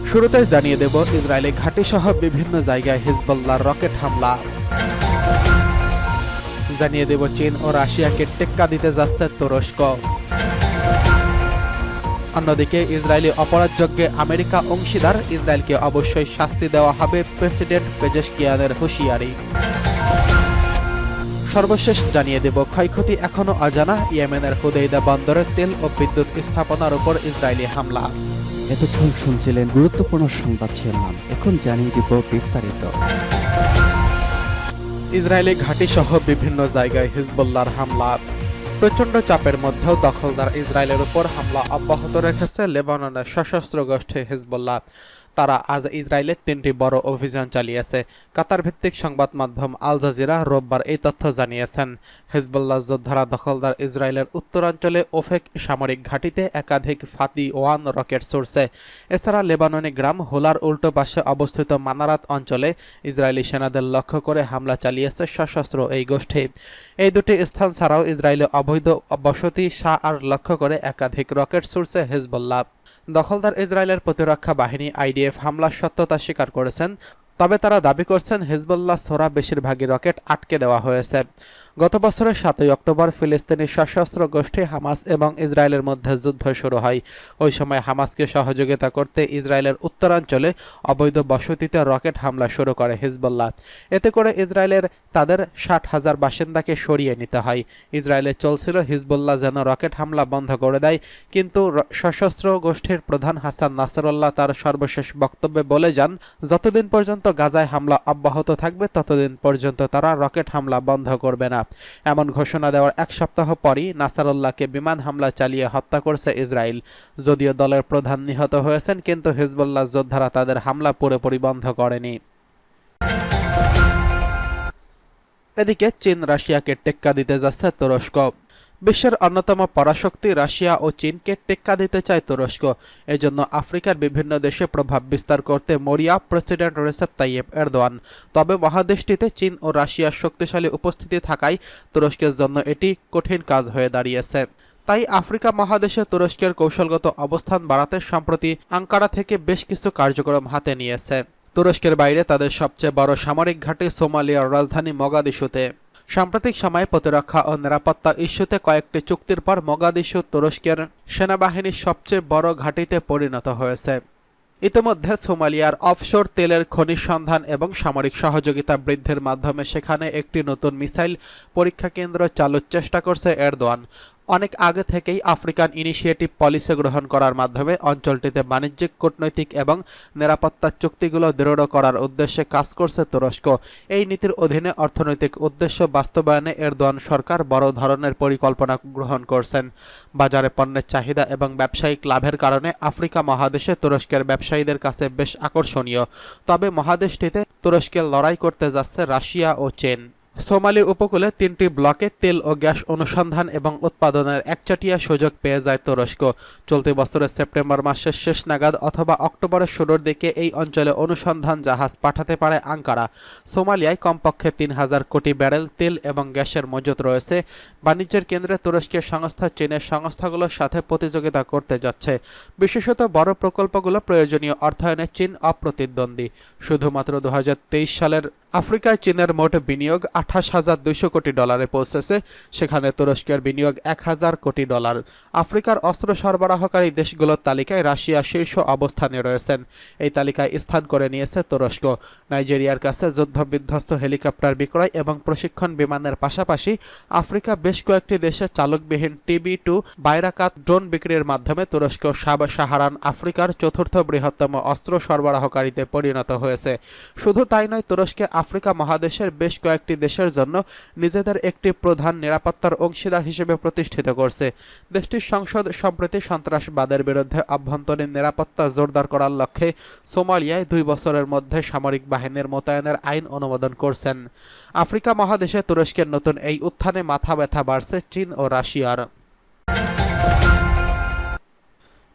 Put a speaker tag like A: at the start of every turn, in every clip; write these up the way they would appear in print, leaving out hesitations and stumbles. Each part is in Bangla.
A: শুরুতেই জানিয়ে দেব ইসরায়েলি ঘাঁটিসহ বিভিন্ন জায়গায় হিজবুল্লাহর রকেট হামলা। জানিয়ে দেব চীন ও রাশিয়াকে টেক্কা দিতে যাচ্ছে তুরস্ক। অন্যদিকে ইসরায়েলি অপরাধযজ্ঞে আমেরিকা অংশীদার, ইসরায়েলকে অবশ্যই শাস্তি দেওয়া হবে, প্রেসিডেন্ট পেজেশকিয়ানের হুঁশিয়ারি। সর্বশেষ জানিয়ে দেব ক্ষয়ক্ষতি এখনো অজানা, ইয়েমেনের হুদেইদা বন্দরে তেল ও বিদ্যুৎ স্থাপনার উপর ইসরায়েলি হামলা।
B: এতক্ষণ শুনছিলেন গুরুত্বপূর্ণ সংবাদ শিরোনাম, এখন জানিয়ে দিব বিস্তারিত।
A: ইসরায়েলি ঘাঁটিসহ বিভিন্ন জায়গায় হিজবুল্লাহর হামলা। প্রচণ্ড চাপের মধ্যেও দখলদার ইসরায়েলের উপর হামলা অব্যাহত রেখেছে লেবাননের সশস্ত্র গোষ্ঠী হিজবুল্লাহ। তারা আজ ইসরায়েলের 3টি বড় অভিযান চালিয়েছে। কাতার ভিত্তিক সংবাদ মাধ্যম আল জাজিরা রোববার এই তথ্য জানিয়েছেন। হিজবুল্লাহ যোদ্ধারা দখলদার ইসরায়েলের উত্তরাঞ্চলে ওফেক সামরিক ঘাঁটিতে একাধিক ফাতি-1 রকেট ছুড়ছে। এছাড়া লেবাননি গ্রাম হোলার উল্টো পাশে অবস্থিত মানারাত অঞ্চলে ইসরায়েলি সেনাদের লক্ষ্য করে হামলা চালিয়েছে সশস্ত্র এই গোষ্ঠী। এই দুটি স্থান ছাড়াও ইসরায়েলে অবৈধ বসতি শাহ লক্ষ্য করে একাধিক রকেট ছুড়ছে হিজবুল্লাহ। দখলদার ইসরায়েলের প্রতিরক্ষা বাহিনী আইডিএফ হামলার সত্যতা স্বীকার করেছেন, তবে তারা দাবি করছেন হিজবুল্লাহ ছোড়া বেশিরভাগই রকেট আটকে দেওয়া হয়েছে। গত বছরের 7 অক্টোবর ফিলিস্তিনি সশস্ত্র গোষ্ঠী হামাস এবং ইসরায়েলের মধ্যে যুদ্ধ শুরু হয়। ওই সময় হামাসকে সহযোগিতা করতে ইসরায়েলের উত্তরাঞ্চলে অবৈধ বসতিতে রকেট হামলা শুরু করে হিজবুল্লাহ। এতে করে ইসরায়েলের তাদের 60,000 বাসিন্দাকে সরিয়ে নিতে হয়। ইসরায়েলে চলছিল হিজবুল্লাহ যেন রকেট হামলা বন্ধ করে দেয়, কিন্তু সশস্ত্র গোষ্ঠীর প্রধান হাসান নাসরুল্লাহ তার সর্বশেষ বক্তব্যে বলে যান, যতদিন পর্যন্ত গাজায় হামলা অব্যাহত থাকবে ততদিন পর্যন্ত তারা রকেট হামলা বন্ধ করবে না। এমন ঘোষণা দেওয়ার 1 সপ্তাহ পরই নাসারুল্লাহকে বিমান হামলা চালিয়ে হত্যা করছে ইসরায়েল। যদিও দলের প্রধান নিহত হয়েছেন, কিন্তু হিজবুল্লাহ যোদ্ধারা তাদের হামলা পুরোপুরি বন্ধ করেনি। এদিকে চীন রাশিয়াকে টেক্কা দিতে যাচ্ছে তুরস্ক। বিশ্বের অন্যতম পরাশক্তি রাশিয়া ও চীনকে টেক্কা দিতে চায় তুরস্ক। এজন্য আফ্রিকার বিভিন্ন দেশে প্রভাব বিস্তার করতে মরিয়া প্রেসিডেন্ট রেসেপ তাইয়েপ এরদোয়ান। তবে মহাদেশটিতে চীন ও রাশিয়ার শক্তিশালী উপস্থিতি থাকায় তুরস্কের জন্য এটি কঠিন কাজ হয়ে দাঁড়িয়েছে। তাই আফ্রিকা মহাদেশে তুরস্কের কৌশলগত অবস্থান বাড়াতে সম্প্রতি আঙ্কারা থেকে বেশ কিছু কার্যক্রম হাতে নিয়েছে। তুরস্কের বাইরে তাদের সবচেয়ে বড় সামরিক ঘাঁটি সোমালিয়ার রাজধানী মগাদিশুতে। সাম্প্রতিক সময়ে প্রতিরক্ষা ও নিরাপত্তা ইস্যুতে কয়েকটি চুক্তির পর মগাদিশু তুরস্কের সেনাবাহিনীর সবচেয়ে বড় ঘাঁটিতে পরিণত হয়েছে। ইতিমধ্যে সোমালিয়ার অফশোর তেলের খনিজ সন্ধান এবং সামরিক সহযোগিতা বৃদ্ধির মাধ্যমে সেখানে একটি নতুন মিসাইল পরীক্ষা কেন্দ্র চালুর চেষ্টা করছে এরদোয়ান। অনেক আগে থেকেই আফ্রিকান ইনিশিয়েটিভ পলিসি গ্রহণ করার মাধ্যমে অঞ্চলটিতে বাণিজ্যিক, কূটনৈতিক এবং নিরাপত্তার চুক্তিগুলো দৃঢ় করার উদ্দেশ্যে কাজ করছে তুরস্ক। এই নীতির অধীনে অর্থনৈতিক উদ্দেশ্য বাস্তবায়নে এরদোয়ান সরকার বড় ধরনের পরিকল্পনা গ্রহণ করছেন। বাজারে পণ্যের চাহিদা এবং ব্যবসায়িক লাভের কারণে আফ্রিকা মহাদেশে তুরস্কের ব্যবসায়ীদের কাছে বেশ আকর্ষণীয়। তবে মহাদেশটিতে তুরস্কের লড়াই করতে যাচ্ছে রাশিয়া ও চীন। সোমালি উপকূলে 3টি ব্লকে তেল ও গ্যাস অনুসন্ধান এবং উৎপাদনের একচাটিয়া সুযোগ পেয়ে যায় তুরস্ক। চলতি বছরের সেপ্টেম্বর মাসের শেষ নাগাদ অথবা অক্টোবরের শুরুর দিকে এই অঞ্চলে অনুসন্ধান জাহাজ পাঠাতে পারে আঙ্কারা। সোমালিয়ায় কমপক্ষে 3,000 কোটি ব্যারেল তেল এবং গ্যাসের মজুত রয়েছে। বাণিজ্যের কেন্দ্রে তুরস্কের সংস্থা চীনের সংস্থাগুলোর সাথে প্রতিযোগিতা করতে যাচ্ছে। বিশেষত বড় প্রকল্পগুলো প্রয়োজনীয় অর্থায়নে চীন অপ্রতিদ্বন্দ্বী। শুধুমাত্র 2023 সালের আফ্রিকায় চীনের মোট বিনিয়োগ $28,200 কোটি পৌঁছেছে, সেখানে তুরস্কের বিনিয়োগ $1,000 কোটি। আফ্রিকার অস্ত্র সরবরাহকারী দেশগুলোর তালিকায় রাশিয়া শীর্ষ অবস্থানে রয়েছেন। এই তালিকায় স্থান করে নিয়েছে তুরস্ক। নাইজেরিয়ার কাছে যুদ্ধবিধ্বস্ত হেলিকপ্টার বিক্রয় এবং প্রশিক্ষণ বিমানের পাশাপাশি আফ্রিকা বেশ কয়েকটি দেশে চালকবিহীন TB2 বাইরাকাত ড্রোন বিক্রির মাধ্যমে তুরস্ক সাব-সাহারান আফ্রিকার 4র্থ বৃহত্তম অস্ত্র সরবরাহকারীতে পরিণত হয়েছে। শুধু তাই নয়, তুরস্কে আফ্রিকা মহাদেশের বেশ কয়েকটি দেশের জন্য নিজেদের একটি প্রধান নিরাপত্তার অংশীদার হিসেবে প্রতিষ্ঠিত করছে। দেশটির সংসদ সম্প্রতি সন্ত্রাসবাদের বিরুদ্ধে আভ্যন্তরীণ নিরাপত্তা জোরদার করার লক্ষ্যে সোমালিয়ায় 2 বছরের মধ্যে সামরিক বাহিনীর মোতায়েনের আইন অনুমোদন করছেন। আফ্রিকা মহাদেশে তুরস্কের নতুন এই উত্থানে মাথা ব্যথা বাড়ছে চীন ও রাশিয়ার।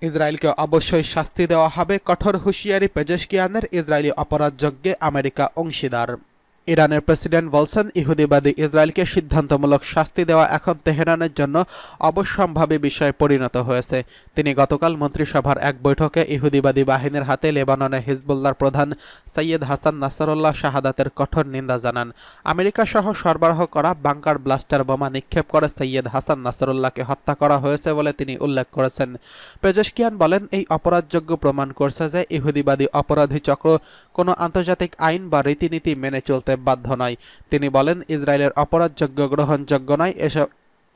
A: ইসরায়েলকে অবশ্যই শাস্তি দেওয়া হবে, কঠোর হুঁশিয়ারি পেজেশকিয়ানের। ইসরায়েলি অপরাধযজ্ঞে আমেরিকা অংশীদার। ইরানের প্রেসিডেন্ট বলছেন, ইহুদিবাদী ইসরায়েলকে সিদ্ধান্তমূলক শাস্তি দেওয়া এখন তেহরানের জন্য অবশ্যম্ভাবী বিষয়ে পরিণত হয়েছে। তিনি গতকাল মন্ত্রিসভার এক বৈঠকে ইহুদিবাদী বাহিনীর হাতে লেবাননে হিজবুল্লাহর প্রধান সৈয়দ হাসান নাসরুল্লাহ শাহাদাতের কঠোর নিন্দা জানান। আমেরিকা সহ সরবরাহ করা বাংকার ব্লাস্টার বোমা নিক্ষেপ করে সৈয়দ হাসান নাসরুল্লাহকে হত্যা করা হয়েছে বলে তিনি উল্লেখ করেছেন। পেজেশকিয়ান বলেন, এই অপরাধযোগ্য প্রমাণ করছে যে ইহুদিবাদী অপরাধী চক্র কোনো আন্তর্জাতিক আইন বা রীতিনীতি মেনে চলতে বাধ্য নয়। তিনি বলেন, ইসরায়েলের অপরাধযোগ্য গ্রহণযোগ্য নয়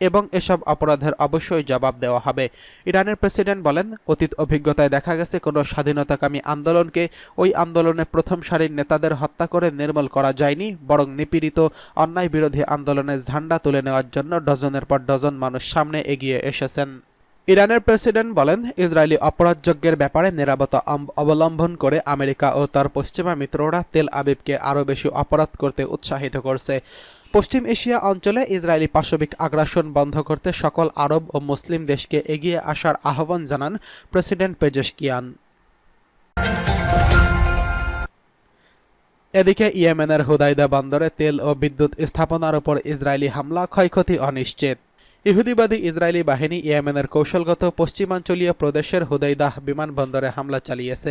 A: এবং এসব অপরাধের অবশ্যই জবাব দেওয়া হবে। ইরানের প্রেসিডেন্ট বলেন, অতীত অভিজ্ঞতায় দেখা গেছে কোনো স্বাধীনতাকামী আন্দোলনকে ওই আন্দোলনে প্রথম সারির নেতাদের হত্যা করে নির্মূল করা যায়নি, বরং নিপীড়িত অন্যায় বিরোধী আন্দোলনের ঝান্ডা তুলে নেওয়ার জন্য ডজনের পর ডজন মানুষ সামনে এগিয়ে এসেছেন। ইরানের প্রেসিডেন্ট বলেন, ইসরায়েলি অপরাধযজ্ঞের ব্যাপারে নীরবতা অবলম্বন করে আমেরিকা ও তার পশ্চিমা মিত্ররা তেল আবিবকে আরও বেশি অপরাধ করতে উৎসাহিত করছে। পশ্চিম এশিয়া অঞ্চলে ইসরায়েলি পাশবিক আগ্রাসন বন্ধ করতে সকল আরব ও মুসলিম দেশকে এগিয়ে আসার আহ্বান জানান প্রেসিডেন্ট পেজেশকিয়ান। এদিকে ইয়েমেনের হুদাইদা বন্দরে তেল ও বিদ্যুৎ স্থাপনার উপর ইসরায়েলি হামলা, ক্ষয়ক্ষতি অনিশ্চিত। ইহুদিবাদী ইসরায়েলি বাহিনী ইয়েমেনের কৌশলগত পশ্চিমাঞ্চলীয় প্রদেশের হুদাইদাহ বিমানবন্দরে হামলা চালিয়েছে।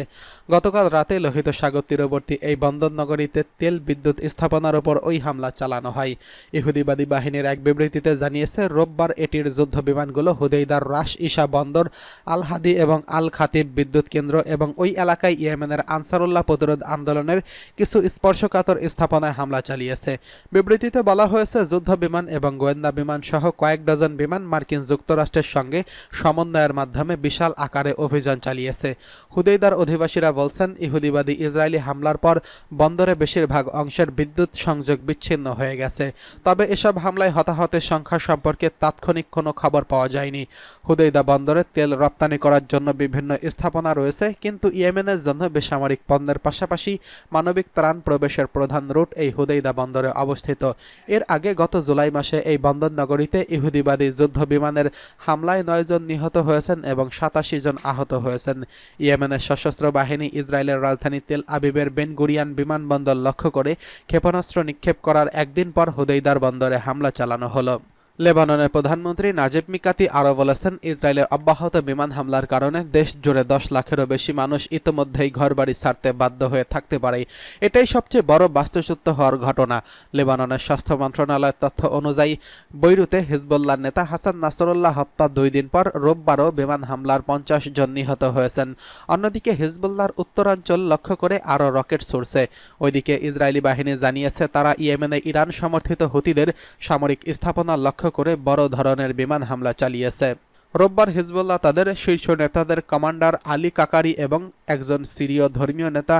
A: গতকাল রাতে লোহিত সাগর তীরবর্তী এই বন্দর নগরীতে তেল বিদ্যুৎ স্থাপনার উপর ওই হামলা চালানো হয়। ইহুদিবাদী বাহিনীর এক বিবৃতিতে জানিয়েছে, রোববার এটির যুদ্ধ বিমানগুলো হুদাইদার রাশ ইশা বন্দর, আল হাদি এবং আল খাতিব বিদ্যুৎ কেন্দ্র এবং ওই এলাকায় ইয়েমেনের আনসারুল্লাহ প্রতিরোধ আন্দোলনের কিছু স্পর্শকাতর স্থাপনায় হামলা চালিয়েছে। বিবৃতিতে বলা হয়েছে, যুদ্ধ বিমান এবং গোয়েন্দা বিমান সহ কয়েক ডজন বিমান মার্কিন যুক্তরাষ্ট্রের সঙ্গে সমন্বয়ের মাধ্যমে বিশাল আকারে অভিযান চালিয়েছে। হুদাইদার অধিবাসীরা বলছেন, ইহুদিবাদী ইসরায়েলি হামলার পর বন্দরে বেশিরভাগ অংশের বিদ্যুৎ সংযোগ বিচ্ছিন্ন হয়ে গেছে। তবে এসব হামলায় হতাহতের সংখ্যা সম্পর্কে তাৎক্ষণিক কোনো খবর পাওয়া যায়নি। হুদাইদা বন্দরে তেল রপ্তানি করার জন্য বিভিন্ন স্থাপনা রয়েছে, কিন্তু ইয়েমেনের জন্য বেসামরিক পণ্যের পাশাপাশি মানবিক ত্রাণ প্রবেশের প্রধান রুট এই হুদাইদা বন্দরে অবস্থিত। এর আগে গত জুলাই মাসে এই বন্দর নগরীতে ইহুদিবাদী যুদ্ধ বিমানের হামলায় 9 জন নিহত হয়েছেন এবং 87 জন আহত হয়েছেন। ইয়েমেনের সশস্ত্র বাহিনী ইসরায়েলের রাজধানী তেল আবিবের বেন গুরিয়ান বিমানবন্দর লক্ষ্য করে ক্ষেপণাস্ত্র নিক্ষেপ করার একদিন পর হুদাইদার বন্দরে হামলা চালানো হলো। লেবাননের প্রধানমন্ত্রী নাজিব মিকাতি আরও বলেছেন, ইসরায়েলের অব্যাহত বিমান হামলার কারণে দেশ জুড়ে 10 লাখেরও বেশি মানুষ ইতোমধ্যেই ঘরবাড়ি ছাড়তে বাধ্য হয়ে থাকতে পারে। এটাই সবচেয়ে বড় বাস্তুচ্যুত হওয়ার ঘটনা। লেবাননের স্বাস্থ্য মন্ত্রণালয়ের তথ্য অনুযায়ী বৈরুতে হিজবুল্লাহ নেতা হাসান নাসরুল্লাহ হত্যার 2 দিন পর রোববারও বিমান হামলার 50 জন নিহত হয়েছেন। অন্যদিকে হিজবুল্লাহর উত্তরাঞ্চল লক্ষ্য করে আরও রকেট ছুড়ছে। ওইদিকে ইসরায়েলি বাহিনী জানিয়েছে, তারা ইয়েমেনে ইরান সমর্থিত হুতিদের সামরিক স্থাপনা লক্ষ্য করে বড় ধরনের বিমান হামলা চালিয়েছে। রোববার হিজবুল্লাহ তাদের শীর্ষ নেতাদের কমান্ডার আলী কাকারি এবং একজন সিরীয় ধর্মীয় নেতা